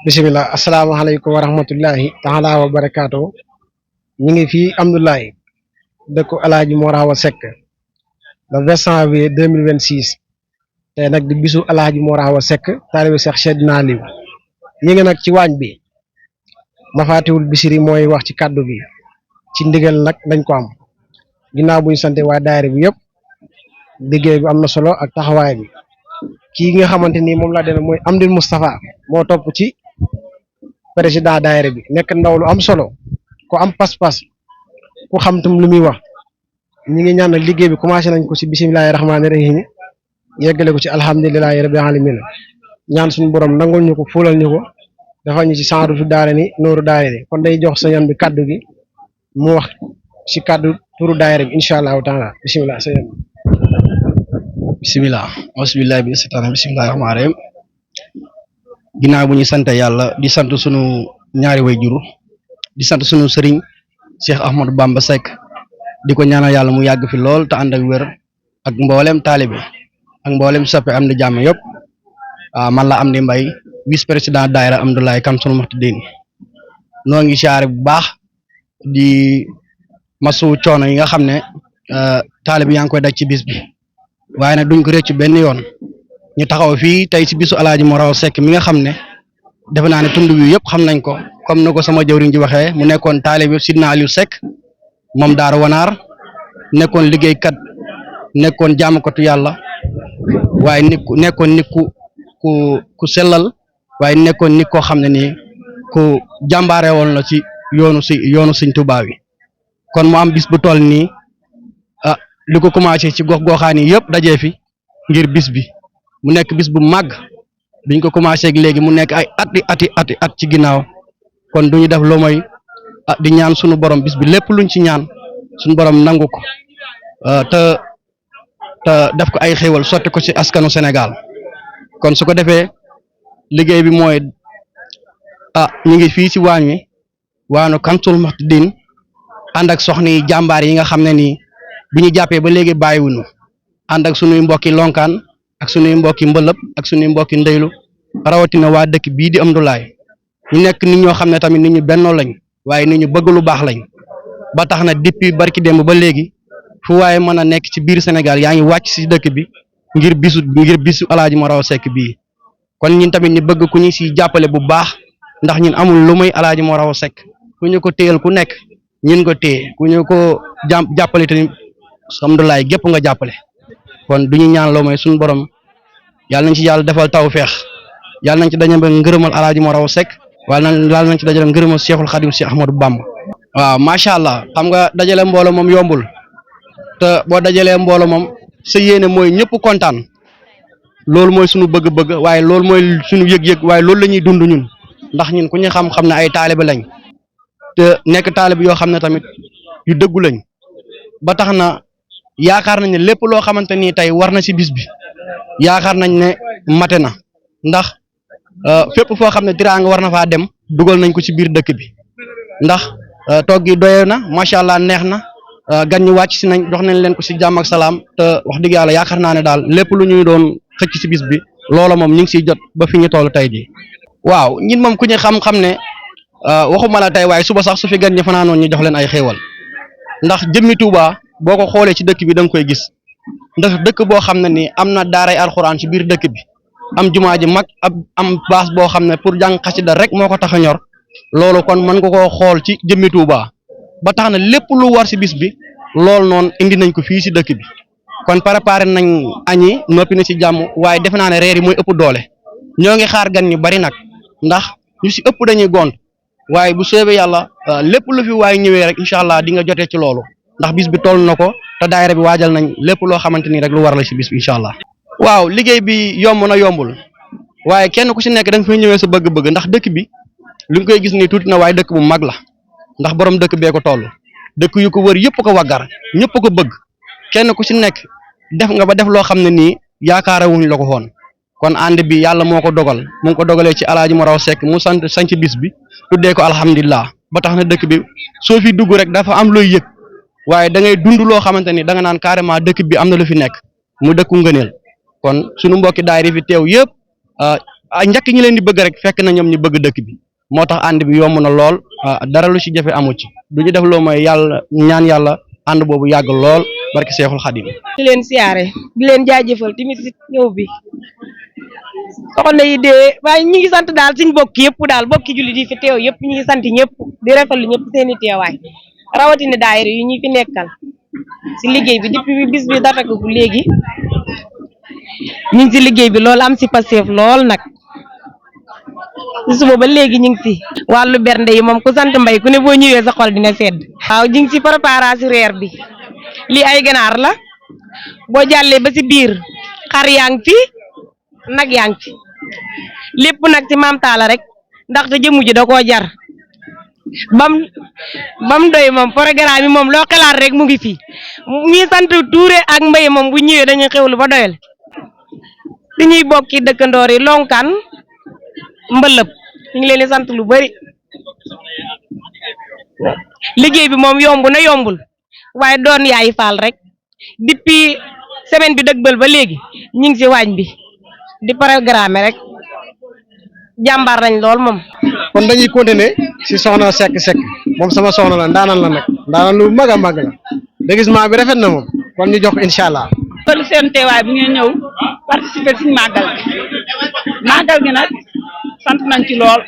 bisimilah asalaamaaleykum wa rahmatullahi taala wa barakaatu. ñu ngi fii Amdoulaye dëkku Alaaji Mor Awa Seck le 20 janvier 2026 tey nag di bisu Alaaji Mor Awa Seck taalibe Cheikh Seydina Aliou ñu ngi nag ci waañ bi Mafatihul Bichri mooy wax ci kàddu gi ci ndigal nag lañ ko am ginnaaw bu ñu sante waa daayira bi yëpp liggéey bi am na solo ak taxawaay bi kii nga xamante ni moom laa demee mooy Amdil Moustapha moo topp ci président daayira bi nekk ndaw lu am solo ku am pas-pas ku xam tam lu muy wax ñi ngi ñaan liggéey bi commencé nañ ko ci bisimilahi rahmaani rahim yeggale ko ci alhamdulilahi rabbil alamin ñaan suñu borom nangul ñu ko fuulal ñu ko dafa ñu ci sanru daare ni nooru daare ni kon day jox sañan bi kaddu gi mu wax ci kaddu turu daayira bi incha allahu taala bisimilah sañan bisimilah bisimilah bi satan bisimilahi rahmaani rahim ginnaaw bu ñu sant yàlla di sant sunu ñaari way juru di sant sunu sëriñ Cheikh Ahmadou Bamba Seck di ko ñaanal yàlla mu yàgg fi lool te ànd ak wér ak mboolem taalibe ak mboolem soppe am di jàmm yëpp man la Amdi Mbay vice président daayira Amdoulaye Kamsul Muhtadin noo ngi siyaare bu baax di masu coono yi nga xam ne taalibe yaa ngi koy daj ci bis bi waaye nag duñ ko réccu benn yoon ñu taxaw fii tey ci bisu Alaaji Mor Awa Seck mi nga xam ne defe naa ne tund bi yëpp xam nañ ko comme na ko sama jëwriñ ji waxee mu nekkoon taalibe Sidna Aliou Seck moom Daara Wanaar nekkoon liggéeykat nekkoon jaamukatu yàlla waaye nekkoon nit ku sellal waaye nekkoon nit koo xam ne nii ku jàmbaare woon la ci yoonu Sëñ Tuubaa wi kon mu am bis bu toll nii li ko commencé ci gox-goxaan yi yëpp dajee fi ngir bis bi mu nekk bis bu màgg biñ ko commencé ak léegi mu nekk ay ati at ci ginnaaw kon duñu def lu mooy di ñaan sunu borom bis bi lépp luñ ci ñaan sunu borom nangu ko te def ko ay xéewal sotti ko ci askanu Sénégal kon su ko defee liggéey bi mooy ñu ngi fii ci waañ wi waanu Kamsul Muhtadin ànd ak soxna yi jàmbaar yi nga xam ne nii bi ñu jàppee ba léegi bàyyiwuñu ànd ak sunuy mbokki lonkaan ak sunuy mbokki mbëlëb ak sunuy mbokki ndeylu rawatina waa dëkk bii di Amdoulaye ñu nekk nit ñoo xam ne tamit nit ñu bennoo lañ waaye nit ñu bëgg lu baax lañ ba tax na depuis barki démb ba léegi fu waaye mën a nekk ci biir Sénégal yaa ngi wàcc ci dëkk bi ngir bisu Alaaji Mor Awa Seck bii kon ñun tamit ñu bëgg ku ñu ci jàppale bu baax ndax ñun amul lu muy Alaaji Mor Awa Seck ku ñu ko téyel ku nekk ñun ko téye ku ñu ko jàppale tamit Amdoulaye gépp nga jàppale kon du ñu ñaan loo mooy suñu borom yàlla nañ ci yàlla defal tawfeex yàlla nañ ci dañu ba ngërëmal Alaaji Mor Awa Seck yàlla nañ ci dajale ngërëmal Cheikhul Khadim Cheikh Ahmadou Bamba waaw macha allah xam nga dajale mbooloo moom yombul te boo dajalee mbooloo moom sa yéene mooy ñëpp kontaan loolu mooy suñu bëgg-bëgg waaye loolu mooy suñu yëg-yëg waaye loolu la ñuy dund ñun ndax ñun ku ñu xam ne ay taalibe lañ te nekk taalibe yoo xam ne tamit yu dëggu lañ ba tax na yaakaar nañ ne lépp loo xamante ni tey war na ci bis bi yaakaar nañ ne mate na ndax fépp foo xam ne tiraanga war na faa dem dugal nañ ko ci biir dëkk bi ndax toog gi doye na macha allah neex na gan ñu wàcc si nañ jox nañ leen ko ci jàmm ak salaam te wax dëgg yàlla yaakaar naa ne daal lépp lu ñuy doon xëcc ci bis bi loola moom ñu ngi siy jot ba fi ñu toll tey jii. waaw ñun moom ku ñu xam-xam ne waxuma la tey waaye suba sax su fi gan ñi fanaanoon ñu jox leen ay xéewal ndax jëmmi Tuuba boo ko xoolee ci dëkk bi da nga koy gis ndax dëkk boo xam ne ni am na daaray alxuraan ci biir dëkk bi am jumaa ji mag am baas boo xam ne pour jàng xasida rek moo ko tax a ñor loolu kon mën nga koo xool ci jëmmi Tuuba ba tax na lépp lu war ci bis bi loolu noonu indi nañ ko fii ci dëkk bi kon préparé nañ añi noppi na ci jàmm waaye defe naa ne reer yi mooy ëpp doole ñoo ngi xaar gan ñu bari nag ndax ñu ci ëpp dañuy gont waaye bu soobee yàlla lépp lu fi waaye ñëwee rek incha allah di nga jotee ci loolu ndax bis bi toll na ko te daayira bi waajal nañ lépp loo xamante ni rek lu war la ci bis bi incha allah. waaw liggéey bi yomb na yombul waaye kenn ku ci nekk da nga fay ñëwee sa bëgg-bëgg ndax dëkk bi li nga koy gis ni tuuti na waaye dëkk bu mag la ndax borom dëkk bee ko toll dëkk yu ko wër yëpp ko waggar ñëpp ko bëgg kenn ku ci nekk def nga ba def loo xam ne nii yaakaarewuñ la ko woon kon ànd bi yàlla moo ko dogal mu ngi ko dogalee ci Alaaji Mor Awa Seck mu sanc bis bi tuddee ko alhamdulilah ba tax na dëkk bi soo fi dugg rek dafa am looy yëg waaye da ngay dund loo xamante ni da nga naan carrément dëkk bi am na lu fi nekk mu dëkku ngëneel kon sunu mbokki daayira fi teew yëpp njëkk ñi leen di bëgg rek fekk na ñoom ñu bëgg dëkk bi moo tax ànd bi yomb na lool dara lu ci jafe amu ci du ñu def loo mooy yàlla ñaan yàlla ànd boobu yàgg lool barke Seexul Xadim. di leen siyaare di leen jaajëfal tamit si ñëw bi soxna yi de waaye ñu ngi sant daal suñ bokk yëpp daal bokki jullit yi fi teew yëpp ñu ngi sant ñëpp di rafetlu ñëpp seen i teewaay rawatina daayira yi ñu fi nekkal si liggéey bi depuis bi bis bi datagu bu léegi ñu ngi si liggéey bi loolu am si passeef lool nag si suba ba léegi ñu ngi si wàllu bernde yi moom ku sant mbay ku ne boo ñëwee sa xol dina sedd waaw ñu ngi si préparation reer bi lii ay ganaar la boo jàllee ba si biir xar yaa ngi fi nag yaa ngi fi lépp nag ci Maam Talla rek ndaxte jëmu ji da koo jar bam doy moom programme yi moom loo xalaat rek mu ngi fi ñuy sant Touré ak Mbaye moom bu ñëwee dañuy xewlu ba doyal li ñuy bokki dëkkandoor yi lonkaan mbëlëb ñu ngi leen di sant lu bari liggéey bi moom yomb na yombul waaye doon yaay faal rek depuis semaine bi dëggbal ba léegi ñu ngi ci waañ bi di programme rek jàmbaar lañ lool moom. kon dañuy continuer si soxna Seck moom sama soxna la ndaanaan la nag ndaanaan lu mag a mag la déguisement bi rafet na moom kon ñu jox ko incha allah. kon seen teewaay bi ngeen ñëw participer ci màggal gi nag sant nañ ci lool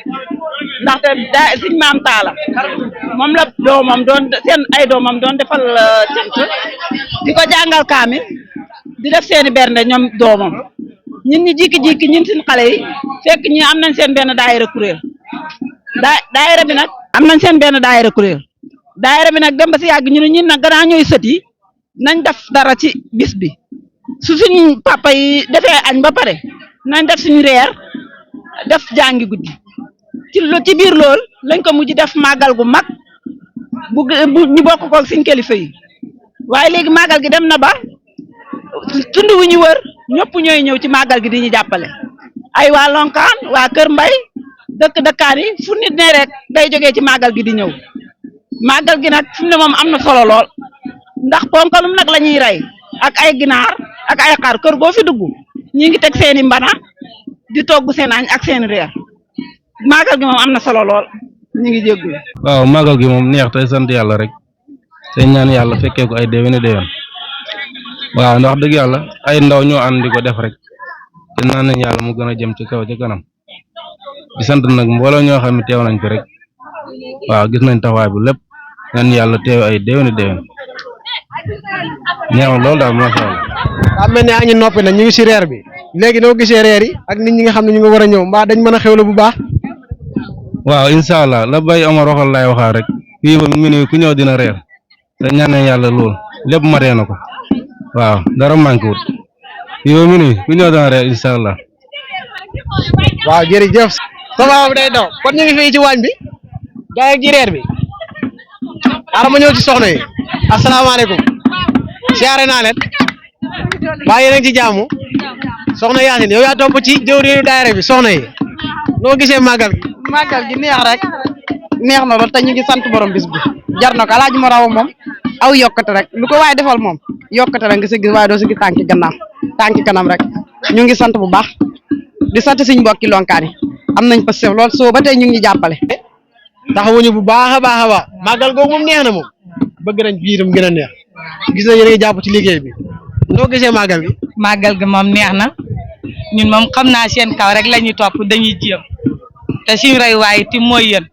ndaxte daa Sëñ Maam Talla moom la doomam doon seen ay doomam doon defal cant di ko jàngal kaamil di def seeni bernde ñoom doomam ñun ñu jikki-jikki ñun suñ xale yi fekk ñi am nañ seen benn daayira kuréel daayira bi nag am nañ seen benn daayira kuréel daayira bi nag dem ba si yàgg ñu ne ñun nag gannaaw ñooy sët yi nañ def dara ci bis bi su suñu papa yi defee añ ba pare nañ def suñu reer def jàngi guddi ci biir lool lañ ko mujj def màggal gu mag bu ñu bokk koog suñ kilifa yi waaye léegi màggal gi dem na ba tund wu ñu wër ñëpp ñooy ñëw ci màggal gi di ñu jàppale ay waa Lonkaan waa Kër Mbay dëkkaan yi fu nit ne rek day jógee ci màggal gi di ñëw màggal gi nag fi mu ne moom am na solo lool ndax ponkalum nag la ñuy rey ak ay ginaar ak ay xar kër boo fi dugg ñi ngi teg seeni mbana di togg seen añ ak seen reer màggal gi moom am na solo lool ñu ngi jéggul waaw màggal gi moom neex tey sant yàlla rek te ñaan yàlla fekkee ko ay déwéni déwén waaw ndax dëgg yàlla ay ndaw ñoo ànd di ko def rek te naan nañ yàlla mu gën a jëm ci kaw ci kanam di sant nag mbooloo ñoo xam ne teew nañ fi rek waaw gis nañ taxawaay bu lépp ñaan yàlla teew ay déwéni déwén neex na loolu daal macha allah. daa mel ne añu noppi na ñu ngi si reer bi léegi noo gisee reer yi ak nit ñi nga xam ne ñu nga war a ñëw mbaa dañ mën a xewlu bu baax. waaw incha allah la bay Omar waxal laay waxaat rek fii ba minuit ku ñëw dina reer te ñaan nañ yàlla lool lépp matee na ko waaw dara manqué wut fii ba minuit ku ñëw dina reer incha allah. waaw jërëjëf. sama bi day daw kon ñu ngi fii ci waañ bi gaay ak ji reer bi xaaral ma ñëw ci soxna yi asalaamaaleykum siyaare naa leen baa yéen a ngi ci jàmm soxna Yacine yow yaa topp ci jëwriñu daayira bi soxna yi noo gisee màggal gi. màggal gi neex rek neex na lool te ñu ngi sant borom bis bi jar na ko alaaji ma raw moom aw yokkate rek lu ko waaye defal moom yokkate rek nga si gis waaye doo si gis tànki gannaaw tànki kanam rek ñu ngi sant bu baax di sant suñu mbokki lonkaan yi am nañ pa sef lool soo ba tey ñu ngi jàppale taxawuñu bu baax a baax màggal googu moom neex na moom bëgg nañ bii itam gën a neex gis nañ yéen a ngi jàpp ci liggéey bi noo gisee màggal gi. màggal gi moom neex na ñun moom xam naa seen kaw rek la ñuy topp dañuy jéem te suñu roy waaye ti mooy yéen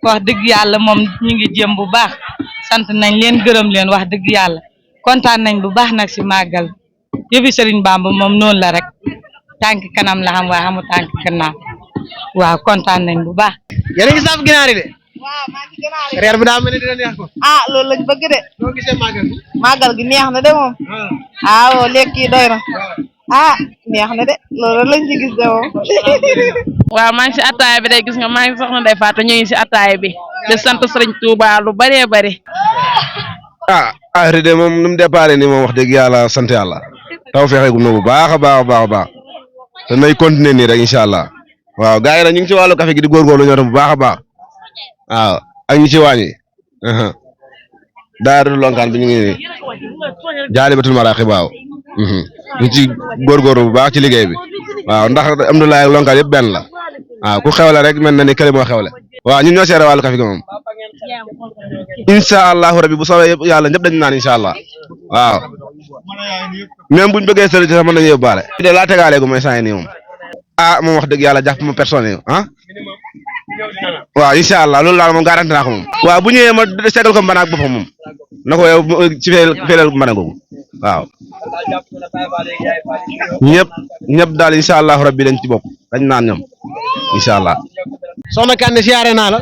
wax dëgg yàlla moom ñu ngi jéem bu baax sant nañ leen gërëm leen wax dëgg yàlla kontaan nañ bu baax nag si màggal yëfi Sëriñ Bamba moom noonu la rek tànk kanam la xam waaye xamu tànk gannaaw waaw kontaan nañ bu baax. yéen a ngi saaf ginaar yi de. waaw maa ngi ginaar yi reer bi daa mel ne dina neex ko. ah loolu lañ bëgg de. noo gisee màggal gi. màggal gi neex na de moom. waaw lekk yi doy na. ah neex na de loolu lañ ci gis de moom. waaw maa ngi si attaaya bi day gis nga maa ngi soxna Ndeye Fatou ñu ngi si attaaya bi di sant Sëriñ Touba lu bëree bëri. affaire de moom nu mu déparé nii moom wax dëgg yàlla sant yàlla taw fexe gu na bu baax a baax te nay continuer nii rek incha allah waaw gars yi nag ñu ngi ci wàllu café gi di góorgóorlu ñoo tam bu baax a baax waaw ak ñi ci wàññi daayira lonkaan bi ñu ngi nii Jaalibatul Maraaxib waaw ñu ci góorgóorlu bu baax ci liggéey bi waaw ndax Amdoulaye ak Lonkal yëpp benn la waaw ku xewle rek mel na ni kële moo xewle waaw ñun ñoo seere wàllu café gi moom incha allahu rabi bu soobee yëpp yàlla ñëpp dañu naan incha allah waaw même buñ bëggee sëriñ sax mën nañu yóbbaale de laa tegaaleegu mooy saa yi nii moom moom wax dëgg yàlla jàpp ma personne waaw incha allah loolu daal moom garanti naa ko moom waaw bu ñëwee ma segal ko mbana ak boppam moom na ko yow ci feelal mbana googu waaw ñëpp daal incha allahu rabbi dañ ci bokk dañ naan ñoom incha allah. soxna Kane siyaare naa la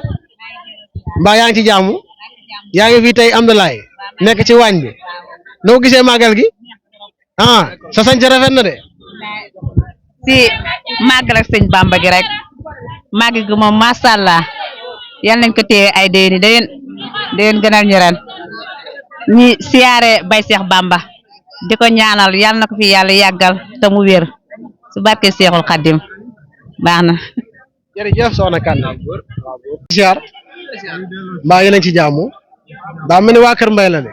mbaa yaa ngi ci jàmm yaa ngi fii tey Amdoulaye nekk ci waañ bi noo gisee màggal gi sa sañ ca rafet na de. si màggal ak sëñ Bamba gi rek màggal gi moom macha allah yal nañ ko téye ay déwén gënal ñu ren ñi siyaare bay Seex Bamba di ko ñaanal yal na ko fi yàlla yàggal te mu wér su barke Seexul Xaddim baax na. jërëjëf soxna Kane siyaar mbaa yéen a ngi ci jàmm daa mel ni waa Kër Mbay la de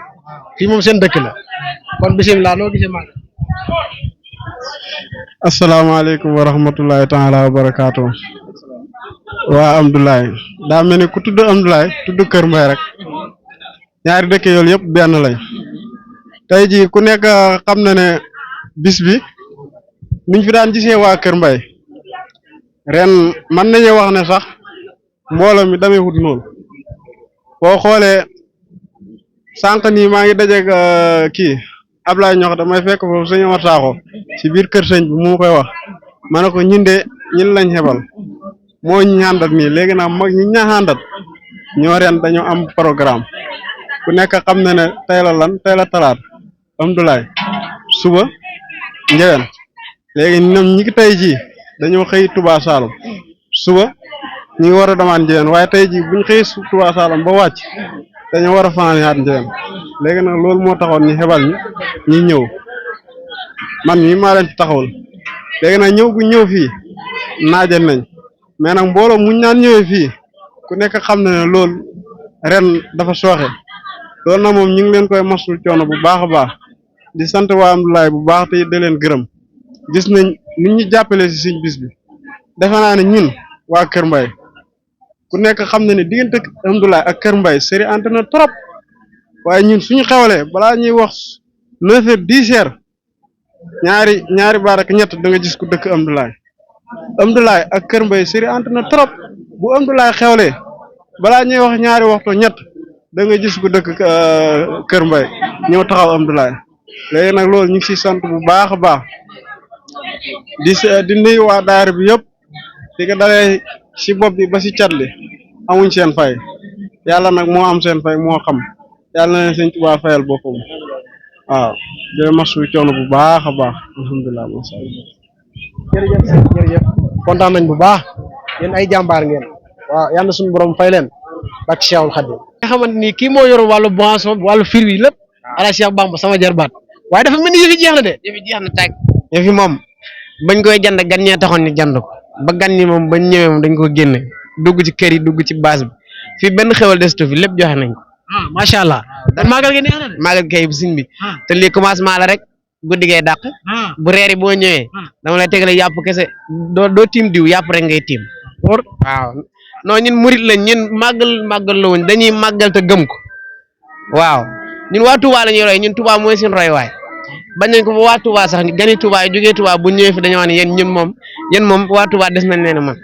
fii moom seen dëkk la kon bisimilah noo gisee màggal. asalaamaaleykum wa rahmatullahi taala wa barakaatu waa Amdoulaye daa mel ni ku tudd Amdoulaye tudd Kër Mbay rek ñaari dëkk yoolu yëpp benn lañ tey jii ku nekk xam na ne bis bi niñ fi daan gisee waa Kër Mbay ren mën nañu wax ne sax mbooloo mi damee wut noonu boo xoolee sànq nii maa ngi dajeeg kii Ablaye ñox damay fekk foofu sëñ Omar Sakho ci biir kër sëñ bi mu koy wax ma ne ko ñun de ñun lañ xebal moo ñu àndat nii léegi nag mag ñi ñu àndat ñoo ren dañoo am programme ku nekk xam na ne tey la lan tey la talaat Amdoulaye suba njëwen léegi ñoom ñi ngi tey jii dañoo xëy Touba Saloum suba ñi ngi war a demaat njëwen waaye tey jii buñ xëy Touba Saloum ba wàcc dañoo war a fanaaniwaat njëwen léegi nag loolu moo taxoon ñu xebal ñi ñëw man mii maa leen fi taxawul léegi nag ñëw gu ñëw fii naajal nañ mais nag mbooloo muñ naan ñëwee fii ku nekk xam na ne loolu ren dafa sooxe loolu nag moom ñu ngi leen koy masul coono bu baax a baax di sant waa Amdoulaye bu baax te da leen gërëm gis nañ nit ñi jàppale si suñ bis bi defe naa ne ñun waa Kër Mbay ku nekk xam na ne diggante Amdoulaye ak Kër Mbay sëri ante na trop waaye ñun suñu xewlee balaa ñuy wax 9h 10h ñaari baar ak ñett da nga gis ku dëkk Amdoulaye ak Kër Mbay sëri ante na trop bu Amdoulaye xewlee balaa ñuy wax ñaari waxtu ñett da nga gis ku dëkk Kër Mbay ñëw taxaw Amdoulaye léegi nag loolu ñu ngi siy sant bu baax a baax di nuyu waa daara bi yëpp di ko dalee si bopp bi ba si cat li amuñ seen fay yàlla nag moo am seen fay moo xam yàlla na leen sëñ Tuubaa fayal boppam waaw jërë masu coono bu baax a baax alhamdulilah masha Allah jërëjëf kontaan nañ bu baax yéen ay jàmbaar ngeen waaw yal na suñu borom fay leen bak Cheikhul Khadim nga xamante ni kii moo yor wàllu boisson wàllu fir wi lépp ala Cheikh Bamba sama jarbaat waaye dafa mel ni yëfi jeex na de yëfi jeex na tàgg yëfi moom bañ koy jënd gan ñee taxoon ñu jënd ko ba gan ñi moom bañ ñëwee moom dañ ko génne dugg ci kër yi dugg ci base bi fii benn xewal destu fi lépp joxe nañ ko macha allah dan maagal gi neex na de maagal kay bu siñ bi te lii commencement la rek guddi gay dàq bu reer yi boo ñëwee dama lay tegale yàpp kese doo tiim diw yàpp rek ngay tiim waaw non ñun murit lañ ñun màggal la wuñ dañuy màggal te gëm ko waaw ñun waa Touba la ñuy roy ñun Touba mooy seen roy waay bañ nañ ko ba waa Touba sax gani Touba yi jógee Touba bu ñëwee fi dañoo wax ne yéen moom waa Touba des nañ leen man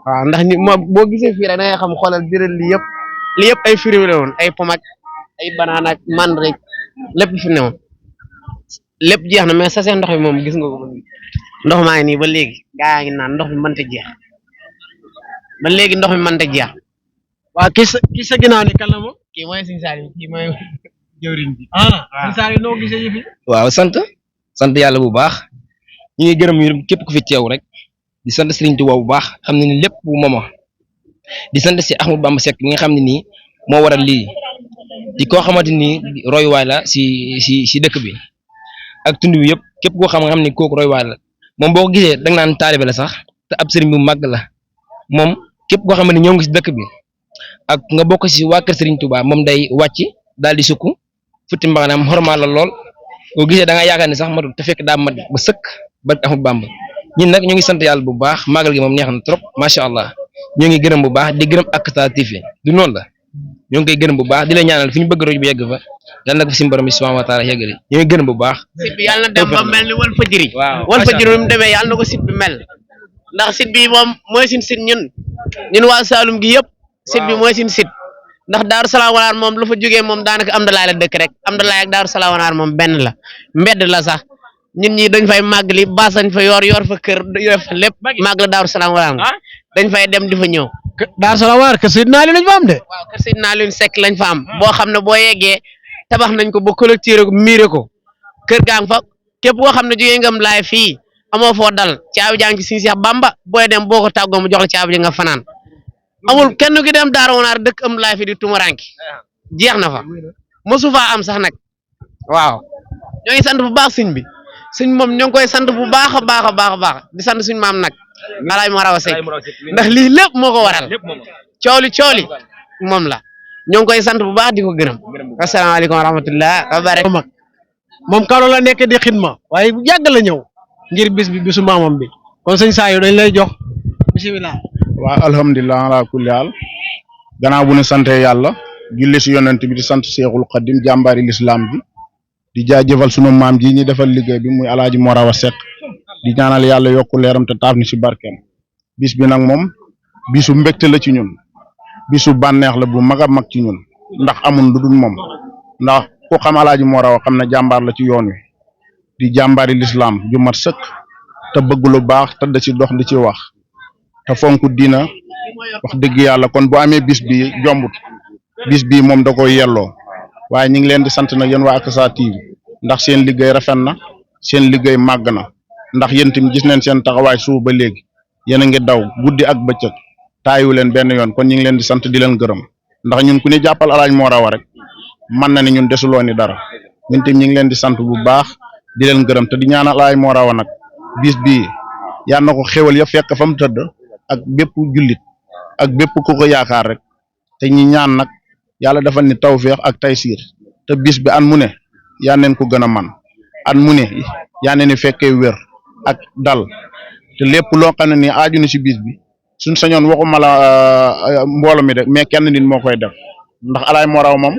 waaw ndax ni moom boo gisee fii rek da ngay xam xoolal biral li yëpp ay fruits la woon ay pomme ak ay banana ak mandarine lépp fi ne woon lépp jeex na mais sa seen ndox mi moom gis nga ko ndox maa ngi nii ba léegi gaa yaa ngi naan ndox mi mënta jeex ba léegi ndox mi mënta jeex. waaw kii sa ginnaaw ni kan la moom. kii mooy Sëñ Saaliw kii mooy jëwriñ bi. Sëñ Saaliw noo gisee yëf yi. waaw sant yàlla bu baax ñu ngi gërëm ñu képp ku fi teew rek di sant Serigne Touba bu baax xam ne ni lépp bu mooma di sant si Ahmadou Bamba Seck bi nga xam ne nii moo waral lii di koo xamante ni royuwaay la si dëkk bi ak tund bi yëpp képp koo xam ni kooku royuwaay la moom boo ko gisee da nga naan taalibe la sax te ab sëriñ bu màgg la moom képp koo xam ne ñoo ngi si dëkk bi ak nga bokk si waa kër Serigne Touba moom day wàcc daal di sukk futti mbaxanaam xormaal la lool boo gisee da nga yaakaar ne sax matul te fekk daa mat ba sëkk ba Ahmadou Bamba ñun nag ñu ngi sant yàlla bu baax màggal gi moom neex na trop macha allah ñu ngi gërëm bu baax di gërëm Aksata TV du noonu la ñoo ngi koy gërëm bu baax di la ñaanal fi ñu bëgg rajo bi yegg fa yàlla na ko fi suñu borom bi subhanahu wa taala yeggali ñu ngi gërëm bu baax. site bi yàlla na dem ba mel ni Walfadjri. waaw Walfadjri mu demee yàlla na ko site bi mel ndax site bi moom mooy suñu site ñun waa Saloum gi yëpp site bi mooy suñu site ndax Daaru Salaam Wanaar moom lu fa jógee moom daanaka Amdalaay la dëkk rek Amdalaay ak Daaru Salaam Wanaar moom benn la mbedd la sax ñun ñi dañ fay màggali baas dañ fa yor fa kër yor fa lépp màgg la Daaru Salaam Wanaar dañ fay dem di fa ñëw. Daaru Salaam Wanaar kër Seydina Aliou lañ fa am de. waaw kër Seydina Aliou Seck lañ fa am boo xam ne boo yeggee tabax nañ ko ba collecté ko miire ko kër gaa ngi fa képp koo xam ne jógee ngam laay fii amoo foo dal caabi jaa ngi ci Sëñ Seex Bamba booy dem boo ko tàggoo mu jox la caabi ji nga fanaan amul kenn ki dem Daaru Wanaar dëkk am laay fi di tumuranki jeex na fa mosu faa am sax nag waaw ñoo ngi sant bu baax sëñ bi sëñ moom ñoo ngi koy sant bu baax a baax a baax a baax di sant suñu maam nag Alaay Mor Awa Seck ndax lii lépp moo ko waral cooli moom la ñoo ngi koy sant bu baax di ko gërëm asalaamaaleykum wa rahmatullah wa barakatuh moom Kaolack la nekk di xidma waaye bu yàgg la ñëw ngir bis bi bisu maamam bi kon sëñ Saliou dañ lay jox bisimilah. waaw alhamdulilah ala kulli haal gannaaw bu ñu sante yàlla julli si yonent bi di sant Seexul Xadim jàmbaari lislaam bi di jaajëfal sunu maam ji ñi defal liggéey bi muy Alaaji Mor Awa Seck di ñaanal yàlla yokku leeram te taaf ni si barkeem bis bi nag moom bisu mbégte la ci ñun bisu bànneex la bu mag a mag ci ñun ndax amul lu dul moom ndax ku xam Alaaji Mor Awa xam ne jàmbaar la ci yoon wi di jàmbaari lislaam ju mat sëkk te bëgg lu baax te da ci dox di ci wax te fonk dina wax dëgg yàlla kon bu amee bis bi jombut bis bi moom da koy yelloo waaye ñu ngi leen di sant nag yéen waa Aksata TV ndax seen liggéey rafet na seen liggéey màgg na ndax yéen tamit gis nañ seen taxawaay suuf ba léegi yéen a ngi daw guddi ak bëccëg taayu leen benn yoon kon ñu ngi leen di sant di leen gërëm ndax ñun ku ne jàppal Alaaji Mor Awa rek mën na ni ñun desuloo ni dara ñun tamit ñu ngi leen di sant bu baax di leen gërëm te di ñaanal Alaaji Mor Awa nag bis bii yal na ko xéwal ya fekk fa mu tëdd ak bépp jullit ak bépp ku ko yaakaar rek te ñi ñaan nag yàlla defal ni tawféex ak taysiir te bis bi an mu ne yaa neen ko gën a man an mu ne yaa neen ni fekkee wér ak dal te lépp loo xam ne ni aaju na si bis bi suñ sañoon waxuma la mbooloo mi de mais kenn nit moo koy def ndax Alaaji Mor Awa moom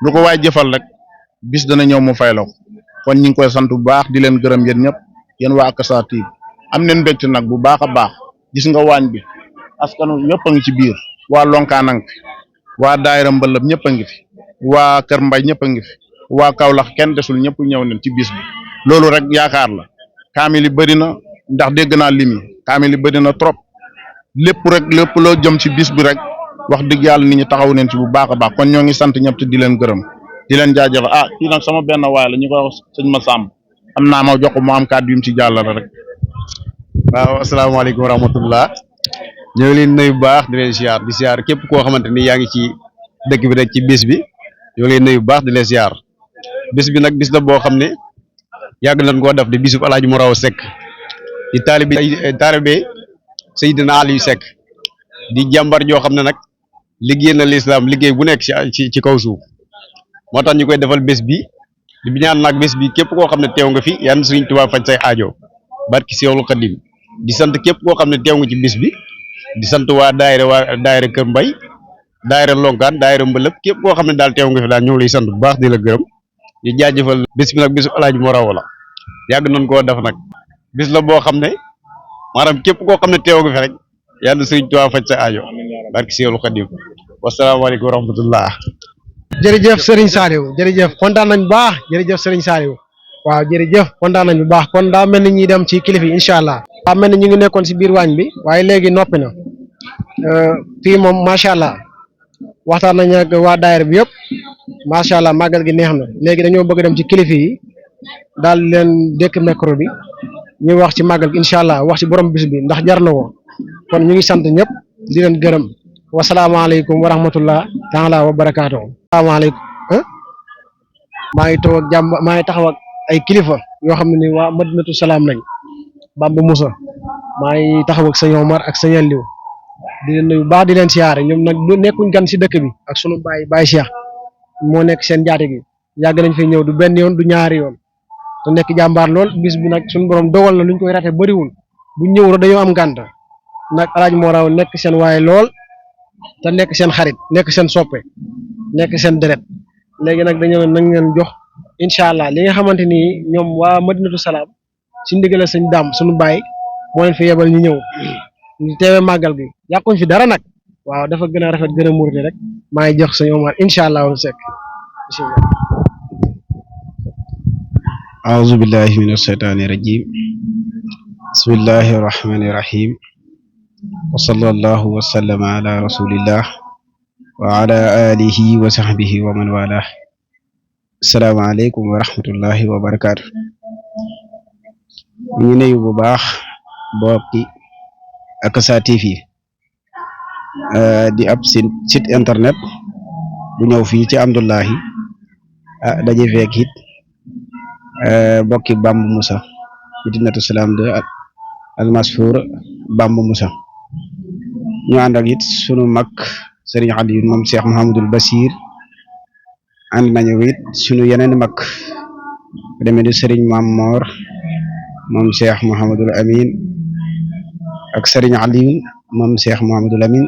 lu ko waay jëfal rek bis dana ñëw mu fay la ko kon ñu ngi koy sant bu baax di leen gërëm yéen ñëpp yéen waa Aksata TV am neen mbégte nag bu baax a baax gis nga waañ bi askanu ñëpp a ngi ci biir waa Lonkaan a ngi fi waa daayira Mbëlëb ñëpp a ngi fi waa Kër Mbay ñëpp a ngi fi waa Kaolack kenn desul ñëpp ñëw nañ ci bis bi loolu rek yaakaar la kaamil yi bëri na ndax dégg naa lim yi kaamil yi bëri na trop lépp loo jëm ci bis bi rek wax dëgg yàlla nit ñi taxaw nañ ci bu baax a baax kon ñoo ngi sant ñëpp te di leen gërëm di leen jaajëfal kii nag sama benn waay la ñu koy wax sëñ Massamba am naa ma jox ko mu am kàddu yu mu ci jàllale rek. waaw asalaamaaleykum wa rahmatullah ñoo ngi leen nuyu bu baax di leen ziar di ziar képp koo xamante ni yaa ngi ci dëkk bi rek ci bis bi ñoo ngi leen nuyu bu baax di leen ziar bis bi nag bis la boo xam ne yàgg nañ koo def di bisub Alaaji Mor Awa Seck di taalibe Seydina Aliou Seck di jàmbar joo xam ne nag liggéey na lislaam liggéey bu nekk ci kaw suuf moo tax ñu koy defal bés bi di ñaan nag bés bi képp koo xam ne teew nga fi yan Sëriñ Tuubaa faj say aajo barki Seexul Xadim di sant képp koo xam ne teew nga ci bis bi di sant waa daayira Kër Mbay daayira Lonkaan daayira Mbëlëb képp koo xam ne daal teew nga fi daal ñu ngi lay sant bu baax di la gërëm di jaajëfal bés bi nag bésu Alaaji Mor Awa la yàgg nañ koo def nag bis la boo xam ne maanaam képp koo xam ne teew nga fi rek yàlla Sëriñ Tuubaa faj sa aajo barki Seexul Xadim wasalaamaaleykum wa rahmatullah jërëjëf Serigne Saliou jërëjëf kontaan nañ bu baax jërëjëf Serigne Saliou waaw jërëjëf kontaan nañ bu baax kon daa mel ni ñuy dem ci kilifa yi incha allah. daa mel ni ñu ngi nekkoon si biir waañ bi waaye léegi noppi na fii moom macha allah waxtaan nañ ak waa daayira bi yëpp macha allah màggal gi neex na léegi dañoo bëgg dem ci kilifa yi daal leen dékk micro bi ñu wax ci màggal gi incha allah wax ci borom bis bi ndax jar na ko kon ñu ngi sant ñëpp di leen gërëm wasalaamaaleykum wa rahmatullah taala wa barakaatu. asalaamaaleykum maa ngi toog ak jàmm maa ngi taxaw ak ay kilifa yoo xam ne ni waa Madinatu Salaam lañ Bamba Moussa maa ngi taxaw ak sëñ Omar ak sëñ Aliou di leen nuyu baax di leen siyaare ñoom nag du nekkuñ gan si dëkk bi ak sunu baay Cheikh moo nekk seen jaate gi yàgg nañ fi ñëw du benn yoon du ñaari yoon te nekk jàmbaar lool bis bi nag suñu borom dogal na luñ koy rate bëriwul bu ñëw rek dañoo am gànt nag alaaj moo raw nekk seen waaye lool te nekk seen xarit nekk seen soppe nekk seen deret léegi nag dañoo nañ leen jox incha allah li nga xamante ni ñoom waa Madinatu Salaam si ndigal sëñ Daam suñu baay moo leen fi yebal ñu ñëw ñu teewee màggal gi yàquñ fi dara nag waaw dafa gën a rafet gën a murti rek maa ngi jox sëñ Omar incha allah woon sekk bismillah أعوذ بالله من الشيطان الرجيم بسم الله الرحمن الرحيم وصلى الله وسلم على رسول الله وعلى آله وصحبه ومن والاه السلام عليكم ورحمة الله وبركاته ñu nuyu bu baax bokki Akasa TV di ab site internet bu ñëw fii ci Amdullahi daje fekk it bokki Bamba Moussa Madinatu Salaam de almasfour Bamba Moussa ñu ànd ak it sunu mag Serigne Aliou moom Cheikh Mouhamadul Basir ànd nañu it sunu yeneen mag demee di Serigne Mamor moom Cheikh Mouhamadul Amin ak Serigne Aliou moom Cheikh Mouhamadul Amin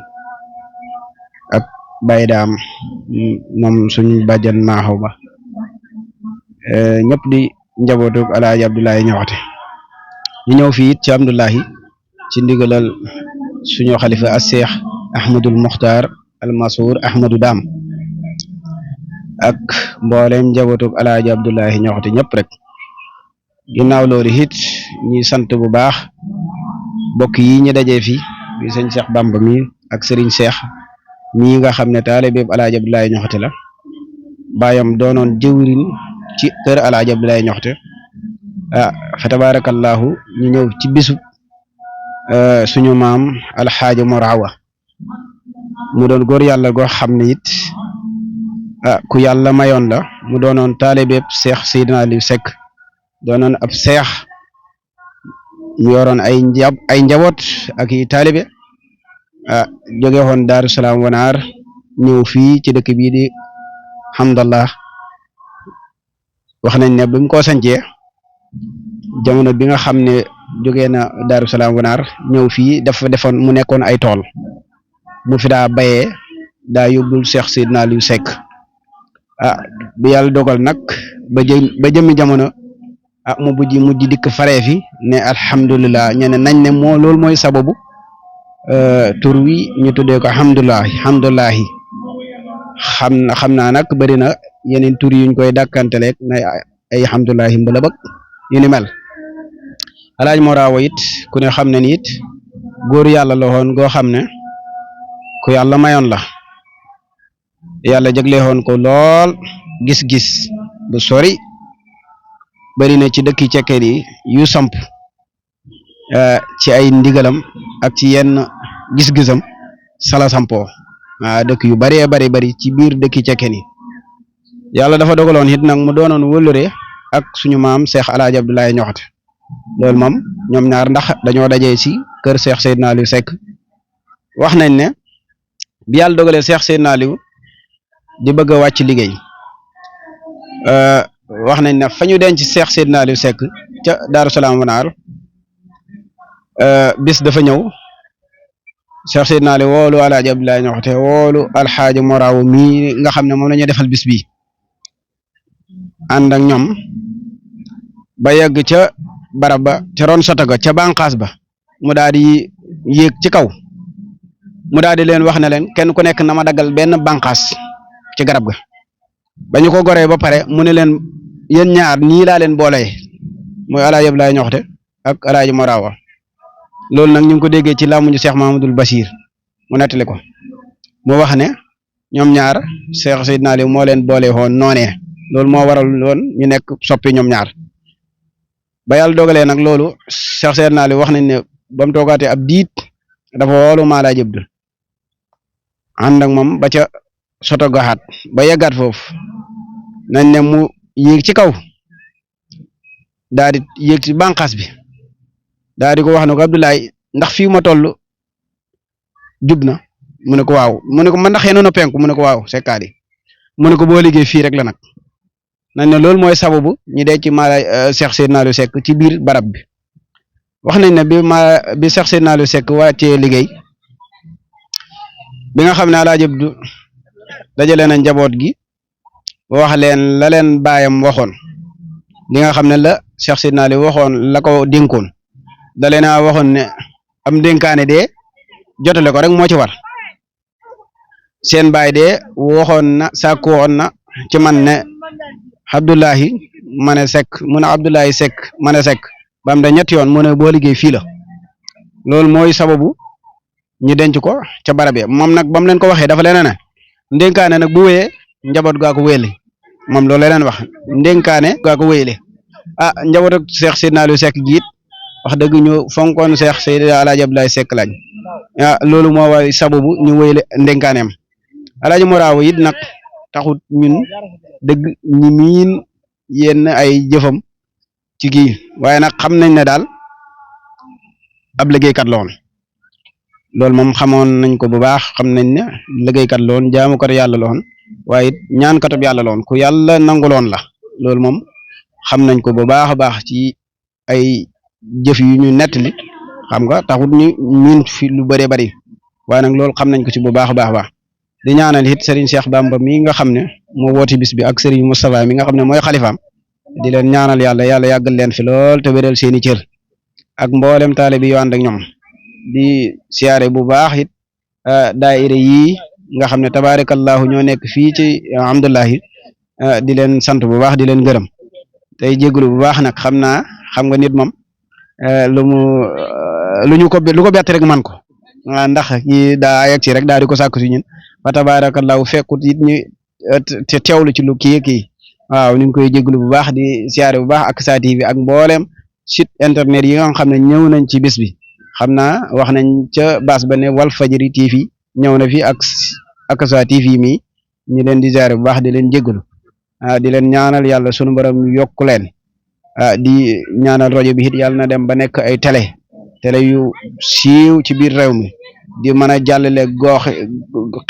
ak Baye Daam moom suñu bàjjan maaxaw ba ñëpp di njabootug Alaaji Abdoulaye Ñaxate ñu ñëw fii it ci Amdullahi ci ndigalal suñu xalifa as Cheikh Ahmadul Muxtaar almasuur Ahmadou Daam ak mboolem njabootug Alaaji Abdoulaye Ñaxate ñëpp rek ginnaaw loolu it ñuy sant bu baax mbokk yi ñu dajee fi di sëñ Cheikh Bamba mi ak Serigne Cheikh mii nga xam ne taalibe Alaaji Abdoulaye Ñaxate la baayam doonoon jëwrin ci kër Alaaji Abdoulaye Ñaxate fa tabarakallahu ñu ñëw ci bisu suñu maam alxaaji Morawa mu doon góor yàlla goo xam ne it ku yàlla mayoon la mu doonoon taalibeeb Seex Seydina Aliou Seck doonoon ab seex ñu yoroon ay njaboot ak i taalibe jóge woon Daaru Salaam Wanaar ñëw fii ci dëkk bii di Hamdallah wax nañ ne bi mu ko sancee jamono bi nga xam ne jógee na Daaru Salaam Wanaar ñëw fii dafa defoon mu nekkoon ay tool mu fi daa bayee daa yóbbul Cheikh Seydina Aliou Seck bi yàlla dogal nag ba jëmi jamono mu mujj dikk faree fi ne alhamdulilah ñene nañ ne moo loolu mooy sababu tur wi ñu tuddee ko hamdullahi xam naa nag bëri na yeneen tur yuñ koy dàkkanteleeg na ay hamdullahi mbalabak yu ni mel alaaj Morawa it ku ne xam ne ni it góor yàlla la woon goo xam ne ku yàlla mayoon la yàlla jagleewoon ko lool gis-gis bu sori bari na ci dëkki cekkeen yi yu samp ci ay ndigalam ak ci yenn gis-gisam sala sampoo dëkk yu bari ci biir dëkki cekkeen yi yàlla dafa dogaloon it nag mu doonoon wëllëre ak suñu maam Cheikh Alaaji Abdoulaye Ñaxate loolu moom ñoom ñaar ndax dañoo dajee ci kër Cheikh Seydina Aliou Seck wax nañ ne bi yàlla dogalee Cheikh Seydina Aliou di bëgg a wàcc liggéey wax nañ ne fa ñu denc Cheikh Seydina Aliou Seck ca Daaru Salaam Wanaar bis dafa ñëw Cheikh Seydina Aliou woolu Alaaji Abdoulaye Ñaxate woolu alxaaji Morawa mii nga xam ne moom la ñuy defal bis bi ànd ak ñoom ba yegg ca barab ba ca ron sotaga ca bànqaas ba mu daal di yéeg ci kaw mu daal di leen wax ne leen kenn ku nekk na ma daggal benn bànqaas ci garab ga ba ñu ko goree ba pare mu ne leen yéen ñaar nii laa leen boolee mooy Alaaji Abdoulaye Ñaxate ak Alaaji Morawa loolu nag ñu ngi ko déggee ci làmmuñu Cheikh Mahamadul Basir mu nettali ko mu wax ne ñoom ñaar Cheikh Seydina Aliou moo leen boole woon noonee loolu moo waral woon ñu nekk soppi ñoom ñaar ba yàlla dogalee nag loolu Cheikh Seydina Aliou wax nañ ne ba mu toogaatee ab diit dafa woolu maa laa jëbdul ànd ak moom ba ca soto gaxaat ba yeggaat foofu nañ ne mu yéeg ci kaw daal di yéeg ci bànqaas bi daal di ko wax ne ko Abdoulaye ndax fii ma toll jub na mu ne ko waaw mu ne ko man ndax yéen a penku mu ne ko waaw sekkaadi mu ne ko boo liggéey fii rek la nag nañ ne loolu mooy sababu ñu dee ci maala Cheikh Seydina Aliou Seck ci biir barab bi wax nañ ne bi Cheikh Seydina Aliou Seck wàccee liggéey bi nga xam ne Alaaji Abdu dajale na njaboot gi wax leen la leen baayam waxoon li nga xam ne la Cheikh Seydina Aliou waxoon la ko dénkoon da leen a waxoon ne am dénkaane de jotale ko rek moo ci war seen baay de waxoon na sàkku woon na ci man ne Abdoulahi Mané Seck mu ne Abdoulahi Seck Mané Seck ba am da ñetti yoon mu ne boo liggéey fii la loolu mooy sababu ñu denc ko ca barab ya moom nag ba mu leen ko waxee dafa leen ne ndénkaane nag bu wéyee njaboot gaa ko wéyale moom loolu la leen wax ndénkaane gaa ko wéyale ah njaboot ak Cheikh Seydina Aliou Seck giit wax dëgg ñu fonkoon Cheikh Seydina Alaaji Abdoulaye Seck lañ ah loolu moo way sababu ñu wéyale ndénkaaneem Alaaji Moraaw it nag taxut ñun dëgg ñi miin yenn ay jëfam ci kii waaye nag xam nañ ne daal ab liggéeykat la woon loolu moom xamoon nañ ko bu baax xam nañ ne liggéeykat la woon jaamu ko yàlla la woon waaye it ñaan katub yàlla la woon ku yàlla nanguloon la loolu moom xam nañ ko bu baax a baax ci ay jëf yu ñu nettali xam nga taxut ñu miin fi lu bëree bëri waaye nag loolu xam nañ ko ci bu baax a baax di ñaanal it Serigne Cheikh Bamba mi nga xam ne moo woote bis bi ak Serigne Moustapha mi nga xam ne mooy xalifaam di leen ñaanal yàlla yàggal leen fi lool te wéral seeni cër ak mboolem taale bi yu ànd ak ñoom di siyaare bu baax it daayira yii nga xam ne tabaarakallahu ñoo nekk fii ci Hamdullahi di leen sant bu baax di leen gërëm tey jégalu bu baax nag xam nga nit moom lu ko bett rek man ko ndax kii daa yegg ci rek daal di ko sàkku si ñun fa tabaarakallahu fekkut it ñu te teewlu ci lu kii waaw ñu ngi koy jégalu bu baax di siyaare bu baax ak Sa TV ak mboolem site internet yi nga xam ne ñëw nañ ci bis bi xam naa wax nañ ca baas ba ne Walfadjri TV ñëw na fi ak Sa TV mi ñu leen di siyaare bu baax di leen jégalu di leen ñaanal yàlla sunu borom yokku leen di ñaanal rajo bi it yàlla na dem ba nekk ay télé yu siiw ci biir réew mi di mën a jàllale goox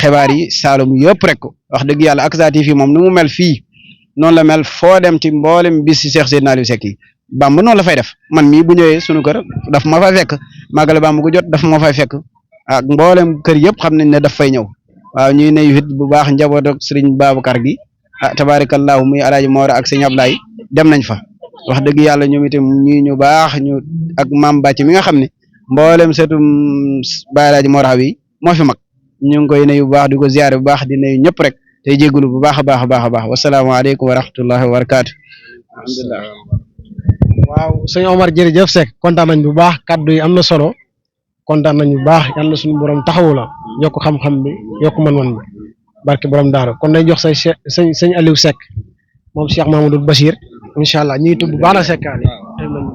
xibaar yi Saalum yëpp rek wax dëgg yàlla ak Sa TV moom nu mu mel fii noonu la mel foo dem ci mboolem bis si Cheikh Seydina Aliou Seck yi Bamba noonu la fay def man mii bu ñëwee sunu kër daf ma fay fekk màggale Bamba gu jot daf ma fay fekk ak mboolem kër yëpp xam nañ ne daf fay ñëw waaw ñuy nuyu it bu baax njaboot ak Serigne Babacar gi tabaarakallahu muy Alaaji Moora ak Serigne Ablaye dem nañ fa wax dëgg yàlla ñoom itam ñu baax ñu ak maam Bàcc mi nga xam ne mboolem setum Baay Alaaji Moora bi moo fi mag ñu ngi koy nuyu bu baax di ko ziare bu baax di nuyu ñëpp rek tey jégalu bu baax a baax wasalaamaaleykum wa rahmatullahi wa barakaatu. alhamdulilah. waaw sëñ Omar jërëjëf Seck kontaan nañ bu baax kaddu yi am na solo kontaan nañ bu baax yal na suñu borom taxawu la yokk xam-xam bi yokk mën-mën bi barke borom daara kon day jox sëñ Aliou Seck moom Cheikh Mamadou Bachir incha allah ñuy tudd bu baax la Seck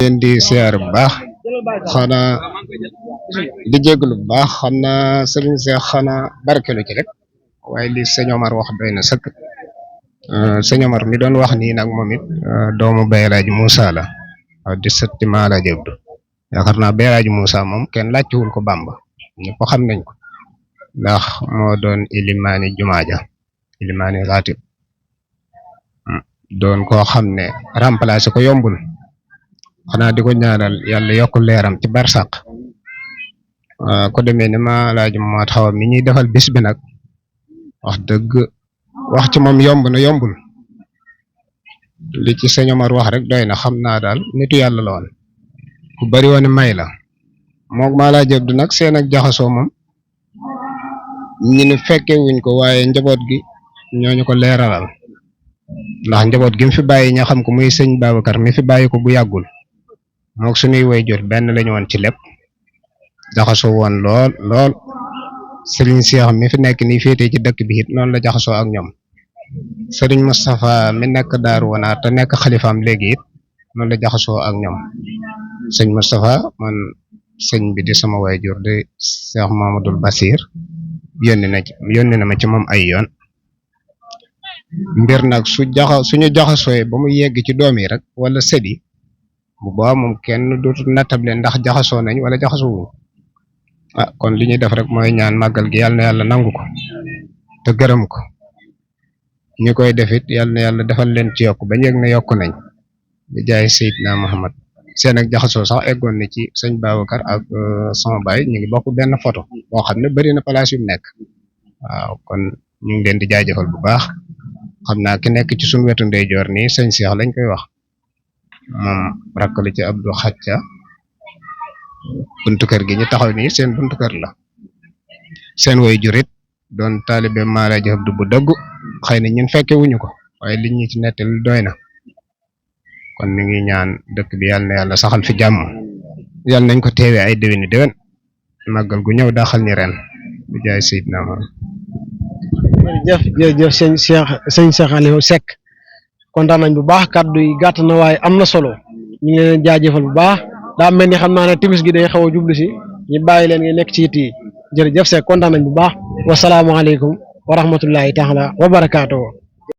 leen di siyaar bu baax xanaa di jégalu bu baax xam naa sëriñ Cheikh xanaa barkelu ci rek waaye li sëñ Omar wax doy na sëkk sëñ Omar mi doon wax nii nag moom it doomu Baye Alaaji Moussa la di sët ci Ma Alaaji Abdu yaakaar naa Baye Alaaji Moussa moom kenn laajtewul ko Bamba ñëpp xam nañ ko ndax moo doon ilimaani jumaaja ilimaani ratib doon koo xam ne remplacé ko yombul xanaa di ko ñaanal yàlla yokk leeram ci barsàq ko demee ni Ma Alaaji Mamat Xawa mi ñuy defal bis bi nag wax dëgg wax ci moom yomb na yombul li ci sëñ Omar wax rek doy na xam naa daal nitu yàlla la woon ku bari woon may la moom Ma Alaaji Abdu nag seen ak jaxasoo moom ñi ne fekke wuñ ko waaye njaboot gi ñooñu ko leeralal ndax njaboot gi mu fi bàyyi ña xam ko muy sëñ Babacar mi fi bàyyi ko bu yàggul mook suñuy waajur benn lañu woon ci lépp jaxasoo woon lool Serigne Cheikh mi fi nekk nii féetee ci dëkk bi it noonu la jaxasoo ak ñoom Serigne Moustapha mi nekk Daaru Wanaar te nekk xalifaam léegi it noonu la jaxasoo ak ñoom sëñ Moustapha man sëñ bi di sama waajur di Cheikh Mamadou Bassir yónni na ma ci moom ay yoon mbir nag suñu jaxasooyee ba mu yegg ci doom yi rek wala sët yi bu boobaa moom kenn dootul nattable ndax jaxasoo nañ wala jaxasoo wuñ kon li ñuy def rek mooy ñaan màggal gi yàlla na yàlla nangu ko te gërëm ko ñi koy def it yàlla na yàlla defal leen ci yokk ba ñu yëg ne yokk nañ di jaay Seydina Muhammad seen ak jaxasoo sax eggoon na ci sëñ Babacar ak sama baay ñu ngi bokk benn photo boo xam ne bëri na place yu mu nekk waaw kon ñu ngi leen di jaajëfal bu baax xam naa ki nekk ci suñu wetu ndeyjoor nii sëñ Cheikh lañ koy wax moom rakk la ci Abdou Xacca buntu kër gi ñu taxaw nii seen buntu kër la seen way jurit doon taalibe Maalaaji Abdu bu dëgg xëy na ñun fekke wuñu ko waaye liñ ñu ci nettali doy na kon ñu ngi ñaan dëkk bi yàlla na yàlla saxal fi jàmm yàlla nañ ko teewee ay déwéni déwén màggal gu ñëw daaxal ni ren bu jaay Seydina ma jërëjëf sëñ Cheikh Aliou Seck kontaan nañ bu baax kàddu yi gàtt na waaye am na solo ñu ngi leen jaajëfal bu baax daa mel ni xam naa ne timis gi day xaw a jublu si ñu bàyyi leen nga nekk ci yitt yi jërëjëf Seck kontaan nañ bu baax wasalaamaaleykum wa rahmatullahi taala wa barakaatuhu